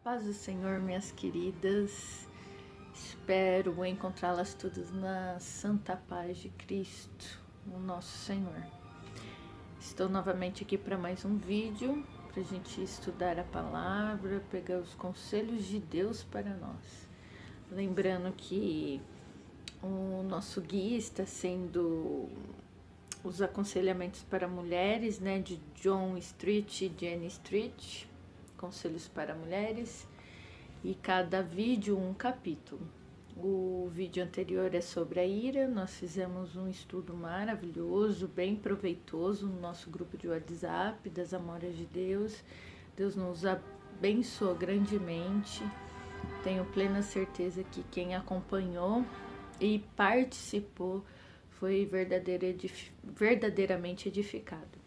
Paz do Senhor, minhas queridas. Espero encontrá-las todas na santa paz de Cristo, o nosso Senhor. Estou novamente aqui para mais um vídeo, para a gente estudar a palavra, pegar os conselhos de Deus para nós. Lembrando que o nosso guia está sendo os aconselhamentos para mulheres, né, de John Street e Jenny Street, conselhos para mulheres, e cada vídeo um capítulo. O vídeo anterior é sobre a ira. Nós fizemos um estudo maravilhoso, bem proveitoso no nosso grupo de WhatsApp das Amoras de Deus. Deus nos abençoou grandemente. Tenho plena certeza que quem acompanhou e participou foi verdadeiramente edificado.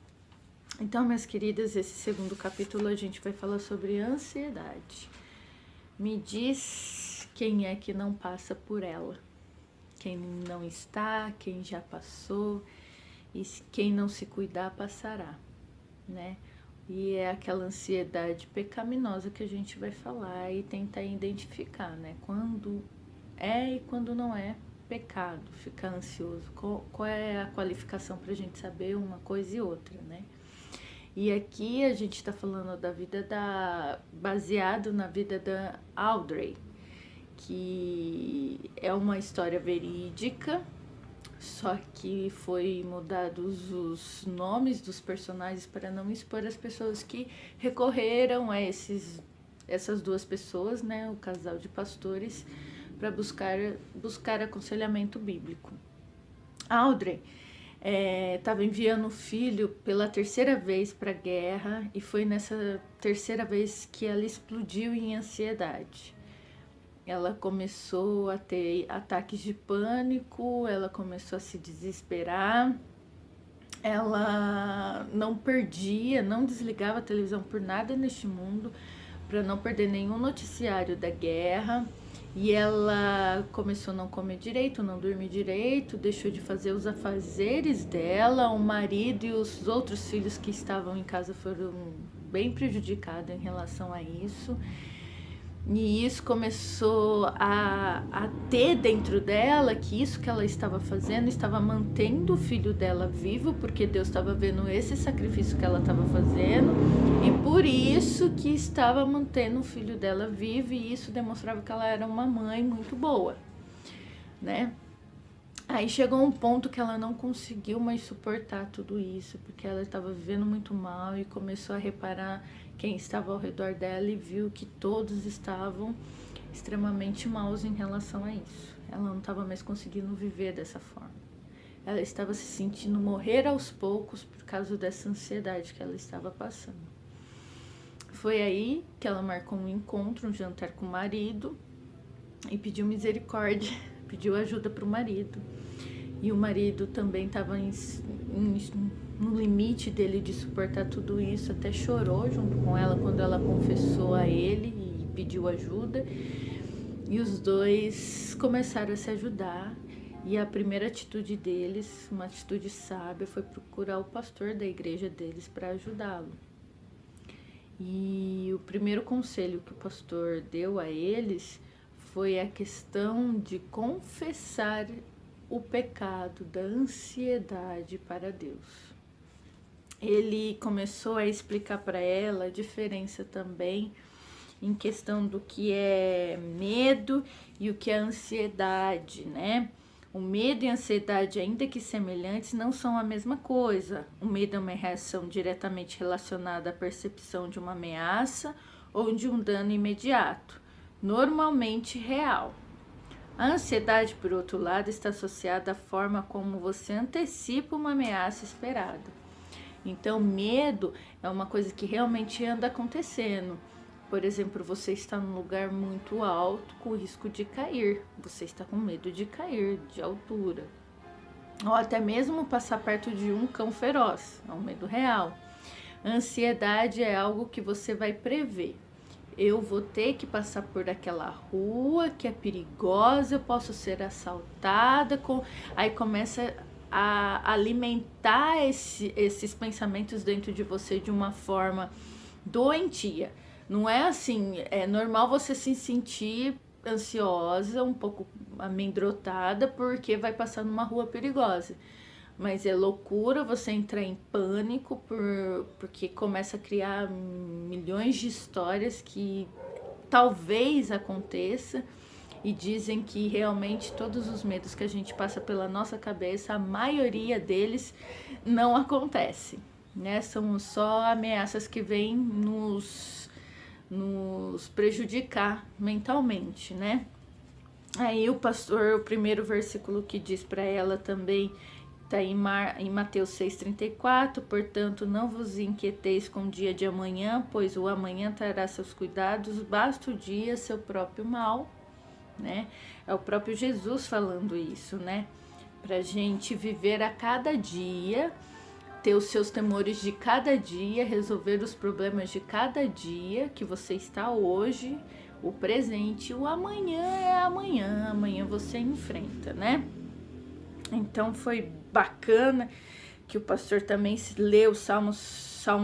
Então, minhas queridas, esse segundo capítulo a gente vai falar sobre ansiedade. Me diz quem é que não passa por ela, quem não está, quem já passou, e quem não se cuidar passará, né? E é aquela ansiedade pecaminosa que a gente vai falar e tentar identificar, né? Quando é e quando não é pecado ficar ansioso. Qual é a qualificação para a gente saber uma coisa e outra, né? E aqui a gente está falando da vida baseado na vida da Audrey, que é uma história verídica, só que foi mudados os nomes dos personagens para não expor as pessoas que recorreram a essas duas pessoas, né, o casal de pastores, para buscar aconselhamento bíblico. Audrey estava enviando o filho pela terceira vez para a guerra, e foi nessa terceira vez que ela explodiu em ansiedade. Ela começou a ter ataques de pânico, ela começou a se desesperar, ela não desligava a televisão por nada neste mundo, para não perder nenhum noticiário da guerra. E ela começou a não comer direito, não dormir direito, deixou de fazer os afazeres dela. O marido e os outros filhos que estavam em casa foram bem prejudicados em relação a isso. E isso começou a ter dentro dela que isso que ela estava fazendo estava mantendo o filho dela vivo, porque Deus estava vendo esse sacrifício que ela estava fazendo, e por isso que estava mantendo o filho dela vivo, e isso demonstrava que ela era uma mãe muito boa, né? Aí chegou um ponto que ela não conseguiu mais suportar tudo isso, porque ela estava vivendo muito mal e começou a reparar quem estava ao redor dela e viu que todos estavam extremamente maus em relação a isso. Ela não estava mais conseguindo viver dessa forma. Ela estava se sentindo morrer aos poucos por causa dessa ansiedade que ela estava passando. Foi aí que ela marcou um encontro, um jantar com o marido, e pediu misericórdia, pediu ajuda para o marido. E o marido também estava no limite dele de suportar tudo isso, até chorou junto com ela quando ela confessou a ele e pediu ajuda. E os dois começaram a se ajudar, e a primeira atitude deles, uma atitude sábia, foi procurar o pastor da igreja deles para ajudá-lo. E o primeiro conselho que o pastor deu a eles foi a questão de confessar o pecado da ansiedade para Deus. Ele começou a explicar para ela a diferença também em questão do que é medo e o que é ansiedade, né? O medo e a ansiedade, ainda que semelhantes, não são a mesma coisa. O medo é uma reação diretamente relacionada à percepção de uma ameaça ou de um dano imediato, normalmente real. A ansiedade, por outro lado, está associada à forma como você antecipa uma ameaça esperada. Então, medo é uma coisa que realmente anda acontecendo. Por exemplo, você está num lugar muito alto com risco de cair. Você está com medo de cair de altura. Ou até mesmo passar perto de um cão feroz. É um medo real. A ansiedade é algo que você vai prever. Eu vou ter que passar por aquela rua que é perigosa, eu posso ser assaltada. Aí começa a alimentar esses pensamentos dentro de você de uma forma doentia. Não é assim, é normal você se sentir ansiosa, um pouco amedrontada, porque vai passar numa rua perigosa. Mas é loucura você entrar em pânico porque começa a criar milhões de histórias que talvez aconteça. E dizem que realmente todos os medos que a gente passa pela nossa cabeça, a maioria deles não acontece, né? São só ameaças que vêm nos prejudicar mentalmente, né? Aí o pastor, o primeiro versículo que diz para ela também está em Mateus 6,34, portanto, não vos inquieteis com o dia de amanhã, pois o amanhã trará seus cuidados, basta o dia seu próprio mal, né? É o próprio Jesus falando isso, né? Pra gente viver a cada dia, ter os seus temores de cada dia, resolver os problemas de cada dia que você está hoje, o presente, o amanhã é amanhã, amanhã você enfrenta, né? Então foi bacana que o pastor também leu Salmo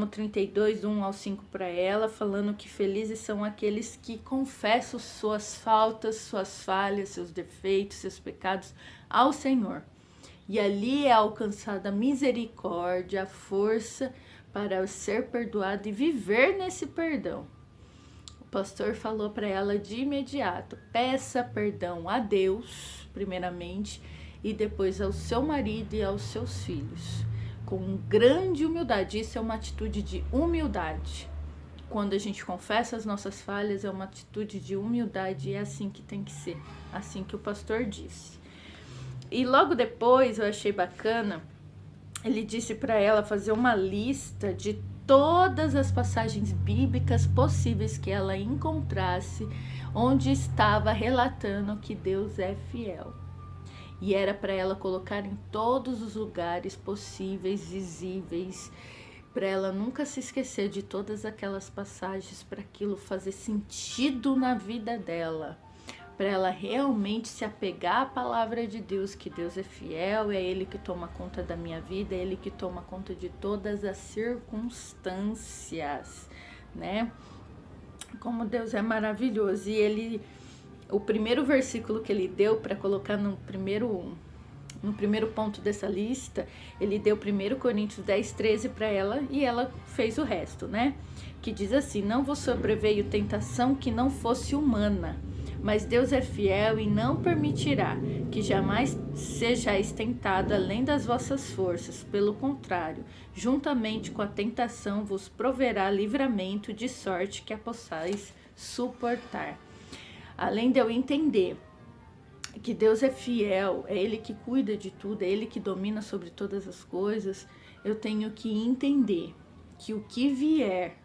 32, 1 ao 5 para ela, falando que felizes são aqueles que confessam suas faltas, suas falhas, seus defeitos, seus pecados ao Senhor. E ali é alcançada a misericórdia, a força para ser perdoado e viver nesse perdão. O pastor falou para ela de imediato: peça perdão a Deus, primeiramente, e depois ao seu marido e aos seus filhos, com grande humildade. Isso é uma atitude de humildade. Quando a gente confessa as nossas falhas, é uma atitude de humildade, e é assim que tem que ser, assim que o pastor disse. E logo depois, eu achei bacana, ele disse para ela fazer uma lista de todas as passagens bíblicas possíveis que ela encontrasse, onde estava relatando que Deus é fiel. E era para ela colocar em todos os lugares possíveis, visíveis, para ela nunca se esquecer de todas aquelas passagens, para aquilo fazer sentido na vida dela, para ela realmente se apegar à palavra de Deus, que Deus é fiel, é Ele que toma conta da minha vida, é Ele que toma conta de todas as circunstâncias, né? Como Deus é maravilhoso. E ele... O primeiro versículo que ele deu para colocar no primeiro ponto dessa lista, ele deu 1 Coríntios 10:13 para ela, e ela fez o resto, né? Que diz assim: não vos sobreveio tentação que não fosse humana, mas Deus é fiel e não permitirá que jamais sejais tentado além das vossas forças. Pelo contrário, juntamente com a tentação vos proverá livramento, de sorte que a possais suportar. Além de eu entender que Deus é fiel, é Ele que cuida de tudo, é Ele que domina sobre todas as coisas, eu tenho que entender que o que vier,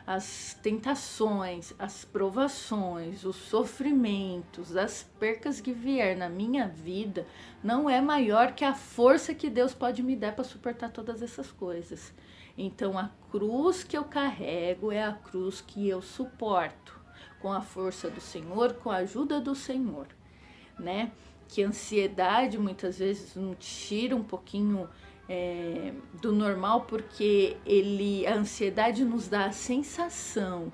as tentações, as provações, os sofrimentos, as percas que vier na minha vida, não é maior que a força que Deus pode me dar para suportar todas essas coisas. Então a cruz que eu carrego é a cruz que eu suporto, com a força do Senhor, com a ajuda do Senhor, né? Que a ansiedade muitas vezes nos tira um pouquinho do normal, porque a ansiedade nos dá a sensação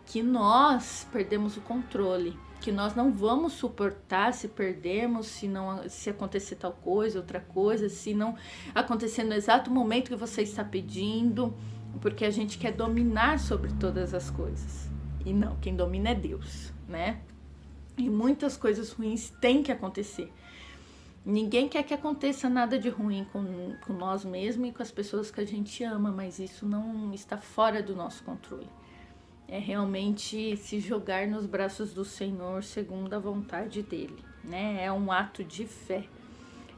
que nós perdemos o controle, que nós não vamos suportar se perdermos, se acontecer tal coisa, outra coisa, se não acontecer no exato momento que você está pedindo, porque a gente quer dominar sobre todas as coisas. E não, quem domina é Deus, né? E muitas coisas ruins têm que acontecer. Ninguém quer que aconteça nada de ruim com nós mesmos e com as pessoas que a gente ama, mas isso não está fora do nosso controle. É realmente se jogar nos braços do Senhor segundo a vontade dele, né? É um ato de fé.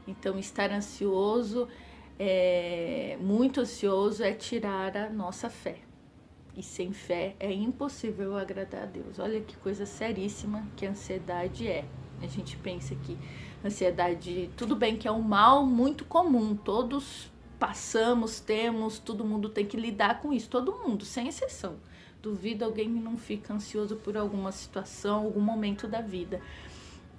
Então, estar ansioso, muito ansioso, é tirar a nossa fé. E sem fé é impossível agradar a Deus. Olha que coisa seríssima que a ansiedade é. A gente pensa que ansiedade, tudo bem que é um mal muito comum, todos passamos, temos, todo mundo tem que lidar com isso, todo mundo, sem exceção. Duvido alguém que não fica ansioso por alguma situação, algum momento da vida.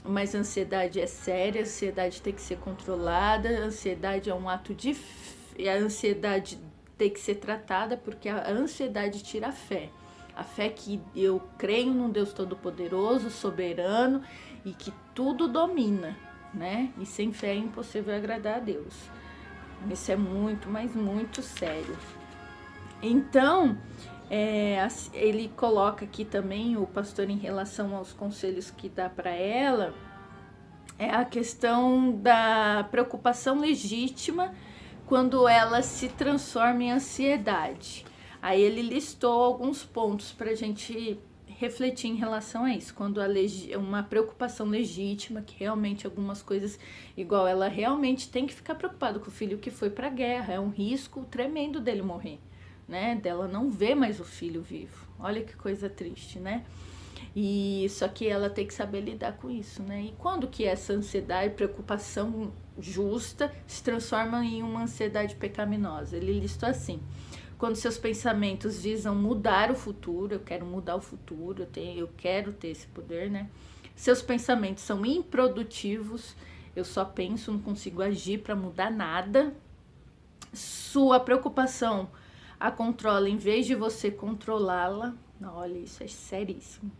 Mas a ansiedade é séria, a ansiedade tem que ser controlada, a ansiedade é um ato de fé, a ansiedade tem que ser tratada, porque a ansiedade tira a fé. A fé que eu creio num Deus Todo-Poderoso, soberano e que tudo domina, né? E sem fé é impossível agradar a Deus. Isso é muito, mas muito sério. Então, ele coloca aqui também, o pastor, em relação aos conselhos que dá para ela, é a questão da preocupação legítima quando ela se transforma em ansiedade. Aí ele listou alguns pontos para a gente refletir em relação a isso. Quando uma preocupação legítima, que realmente algumas coisas, igual ela realmente tem que ficar preocupada com o filho que foi para a guerra, é um risco tremendo dele morrer, né? Dela não ver mais o filho vivo. Olha que coisa triste, né? E só que ela tem que saber lidar com isso, né? E quando que essa ansiedade, preocupação justa se transforma em uma ansiedade pecaminosa? Ele listou assim: quando seus pensamentos visam mudar o futuro, eu quero mudar o futuro, eu quero ter esse poder, né? Seus pensamentos são improdutivos, eu só penso, não consigo agir para mudar nada. Sua preocupação a controla em vez de você controlá-la. Olha, isso é seríssimo.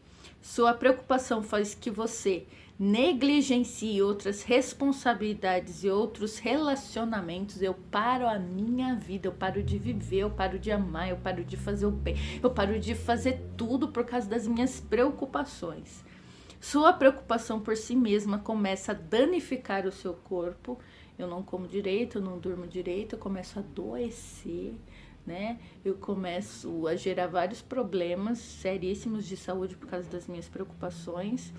Sua preocupação faz que você negligencie outras responsabilidades e outros relacionamentos. Eu paro a minha vida, eu paro de viver, eu paro de amar, eu paro de fazer o bem, eu paro de fazer tudo por causa das minhas preocupações. Sua preocupação por si mesma começa a danificar o seu corpo. Eu não como direito, eu não durmo direito, eu começo a adoecer, né? Eu começo a gerar vários problemas seríssimos de saúde por causa das minhas preocupações.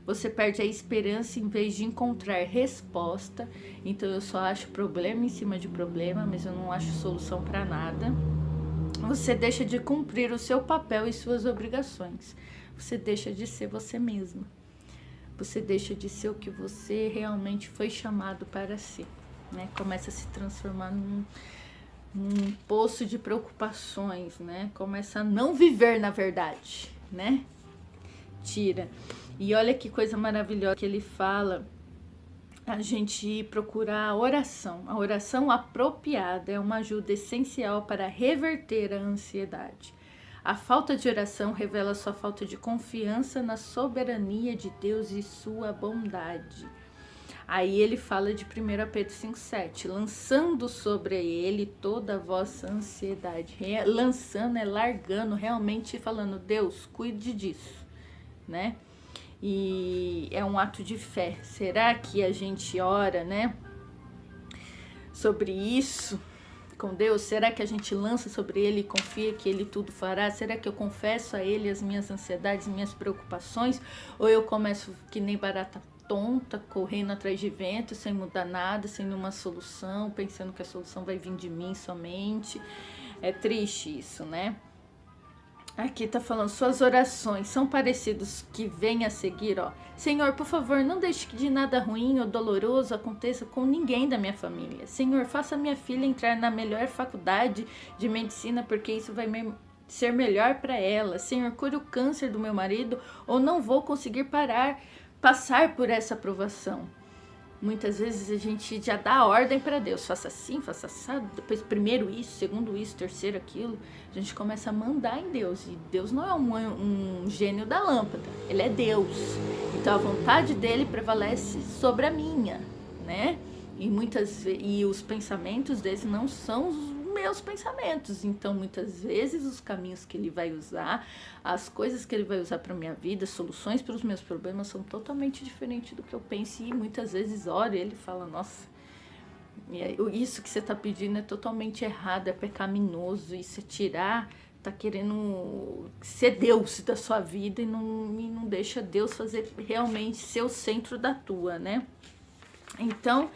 Você perde a esperança em vez de encontrar resposta. Então eu só acho problema em cima de problema, mas eu não acho solução para nada. Você deixa de cumprir o seu papel e suas obrigações. Você deixa de ser você mesma. Você deixa de ser o que você realmente foi chamado para ser, né? Começa a se transformar num poço de preocupações, né? Começa a não viver na verdade, né? Tira. E olha que coisa maravilhosa que ele fala, a gente procurar a oração. A oração apropriada é uma ajuda essencial para reverter a ansiedade. A falta de oração revela sua falta de confiança na soberania de Deus e sua bondade. Aí ele fala de 1 Pedro 5,7, lançando sobre ele toda a vossa ansiedade. Lançando é largando, realmente falando, Deus, cuide disso, né? E é um ato de fé. Será que a gente ora, né, sobre isso com Deus? Será que a gente lança sobre ele e confia que ele tudo fará? Será que eu confesso a ele as minhas ansiedades, minhas preocupações? Ou eu começo que nem barata tonta, correndo atrás de vento, sem mudar nada, sem nenhuma solução, pensando que a solução vai vir de mim somente? É triste isso, né? Aqui tá falando, suas orações são parecidos que vem a seguir, ó. Senhor, por favor, não deixe que de nada ruim ou doloroso aconteça com ninguém da minha família. Senhor, faça minha filha entrar na melhor faculdade de medicina, porque isso vai ser melhor para ela. Senhor, cure o câncer do meu marido, ou não vou conseguir passar por essa provação. Muitas vezes a gente já dá a ordem para Deus, faça assim, faça assado, depois primeiro isso, segundo isso, terceiro aquilo. A gente começa a mandar em Deus, e Deus não é um gênio da lâmpada, ele é Deus. Então a vontade dele prevalece sobre a minha, né? E os pensamentos deles não são os meus pensamentos. Então muitas vezes os caminhos que ele vai usar, as coisas que ele vai usar para minha vida, soluções para os meus problemas são totalmente diferentes do que eu penso. E muitas vezes oro e ele fala, nossa, isso que você está pedindo é totalmente errado, é pecaminoso, e você tá querendo ser Deus da sua vida e não deixa Deus fazer realmente ser o centro da tua, né? Então,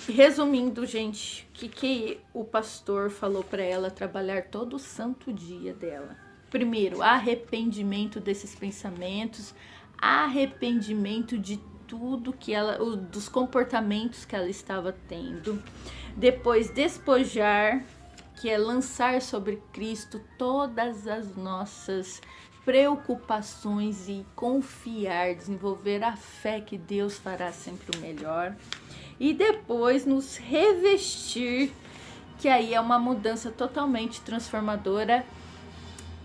resumindo, gente, o que o pastor falou para ela trabalhar todo o santo dia dela? Primeiro, arrependimento desses pensamentos, arrependimento de tudo dos comportamentos que ela estava tendo. Depois, despojar, que é lançar sobre Cristo todas as nossas preocupações e confiar, desenvolver a fé que Deus fará sempre o melhor. E depois nos revestir, que aí é uma mudança totalmente transformadora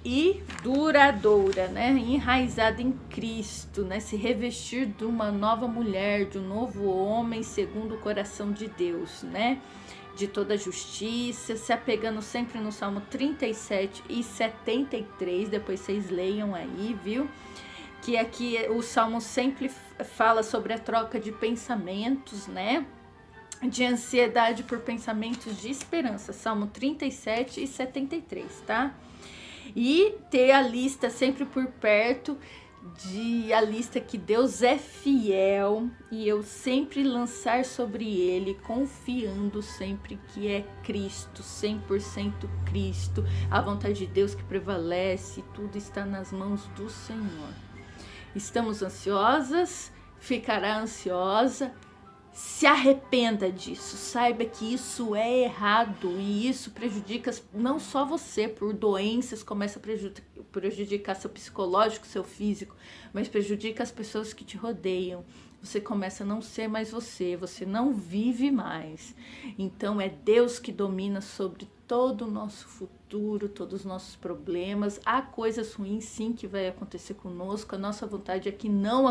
e duradoura, né? Enraizada em Cristo, né? Se revestir de uma nova mulher, de um novo homem segundo o coração de Deus, né? De toda justiça, se apegando sempre no Salmo 37 e 73, depois vocês leiam aí, viu? Que aqui o Salmo sempre fala sobre a troca de pensamentos, né? De ansiedade por pensamentos de esperança, Salmo 37 e 73, tá? E ter a lista sempre por perto, a lista que Deus é fiel, e eu sempre lançar sobre ele, confiando sempre que é Cristo, 100% Cristo, a vontade de Deus que prevalece, tudo está nas mãos do Senhor. Estamos ansiosas, ficará ansiosa, se arrependa disso, saiba que isso é errado e isso prejudica não só você, por doenças, começa a prejudicar seu psicológico, seu físico, mas prejudica as pessoas que te rodeiam. Você começa a não ser mais você não vive mais. Então é Deus que domina sobre todo o nosso futuro, todos os nossos problemas. Há coisas ruins sim que vai acontecer conosco, a nossa vontade é que não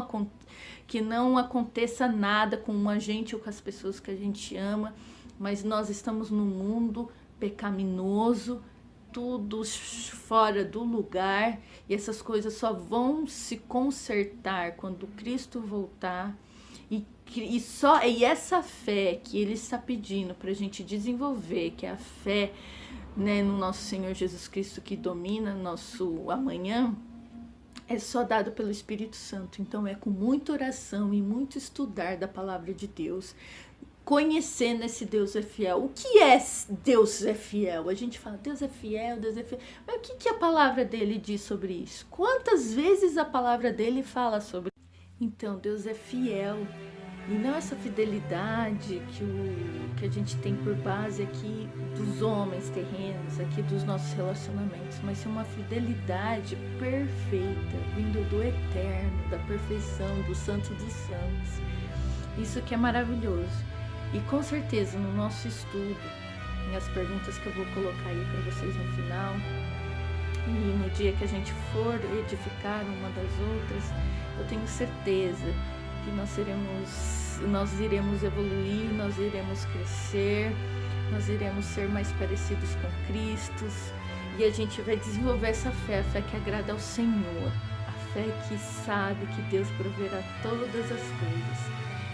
aconteça nada com a gente ou com as pessoas que a gente ama, mas nós estamos num mundo pecaminoso, tudo fora do lugar, e essas coisas só vão se consertar quando Cristo voltar. E essa fé que ele está pedindo para a gente desenvolver, que é a fé, né, no nosso Senhor Jesus Cristo, que domina nosso amanhã, é só dado pelo Espírito Santo. Então é com muita oração e muito estudar da palavra de Deus, conhecendo esse Deus é fiel. O que é Deus é fiel? A gente fala, Deus é fiel, Deus é fiel. Mas o que a palavra dele diz sobre isso? Quantas vezes a palavra dele fala sobre isso? Então, Deus é fiel. E não essa fidelidade que a gente tem por base aqui dos homens terrenos, aqui dos nossos relacionamentos, mas sim uma fidelidade perfeita, vindo do eterno, da perfeição, do santo dos santos. Isso que é maravilhoso. E com certeza no nosso estudo, as perguntas que eu vou colocar aí para vocês no final, e no dia que a gente for edificar uma das outras, eu tenho certeza que nós iremos evoluir, nós iremos crescer, nós iremos ser mais parecidos com Cristo, e a gente vai desenvolver essa fé, a fé que agrada ao Senhor, a fé que sabe que Deus proverá todas as coisas.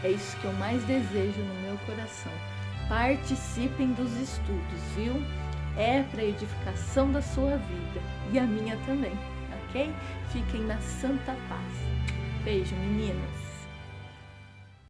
É isso que eu mais desejo no meu coração. Participem dos estudos, viu? É para edificação da sua vida e a minha também, ok? Fiquem na santa paz. Beijo, meninas!